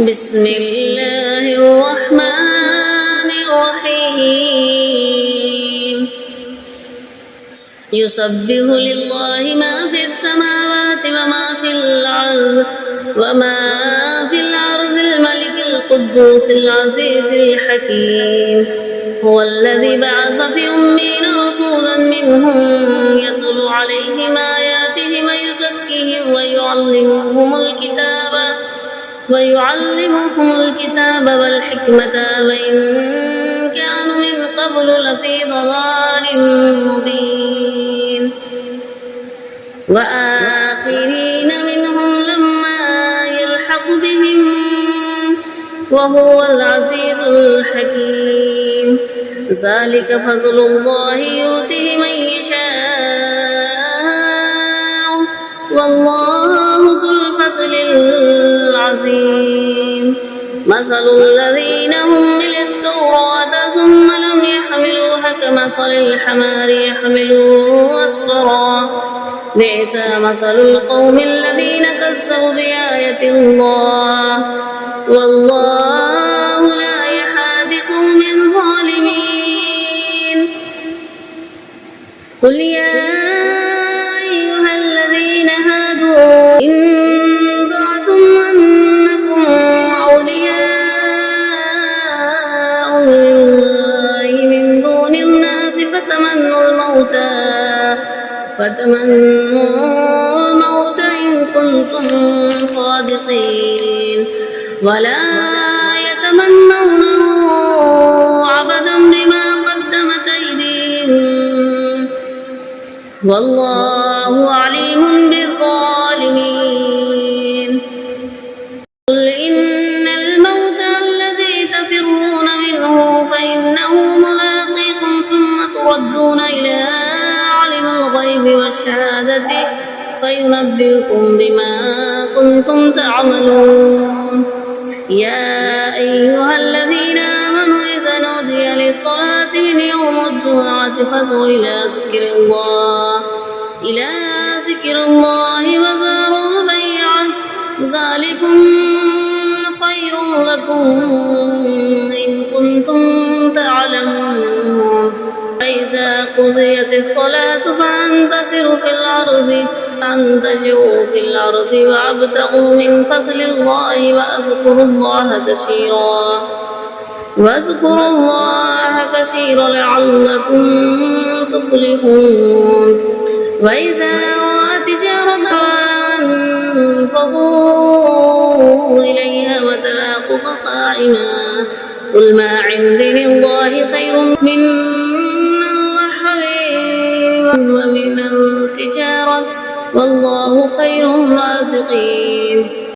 بسم الله الرحمن الرحيم يسبح لله ما في السماوات وما في الأرض الملك القدوس العزيز الحكيم هو الذي بعث في أمين رسولا منهم يتلو عليهم آياته ويزكيهم ويعلمهم الكتاب والحكمة وإن كانوا من قبل لفي ضلال مبين وآخرين منهم لما يلحق بهم وهو العزيز الحكيم ذلك فضل الله يؤتيه من يشاء والله ذو الفضل العظيم مثل الذين حملوا التوراة ثم لم يحملوها كمثل الحمار يحمل أسفارا بئس مثل القوم الذين كذبوا بآيات الله والله لا يهدي القوم الظالمين قل يا أيها الذين هادوا إن زعمتم أنكم أولياء الله من دون الناس فتمنوا الموت إن كنتم صادقين ولا يتمنونه أبدا بما قدمت أيديهم والله عليم بالظالمين قل إن الموت الذي تفرون منه فإنه ملاقيكم ثم تردون إلى عالم الغيب والشهادة فينبئكم بما كنتم تعملون يا أيها الذين آمنوا إذا نودي للصلاة من يوم الجمعة فاسعوا إلى ذكر الله وذروا البيع ذلكم خير لكم إن كنتم تعلمون فإذا قضيت الصلاة فانتشروا في الأرض وابتغوا من فضل الله واذكروا الله كثيرا لعلكم تفلحون وإذا رأى تجارة فانفضوا إليها وتراكوك قائما قل ما عند الله خير من اللهو ومن التجارة والله خير الرازقين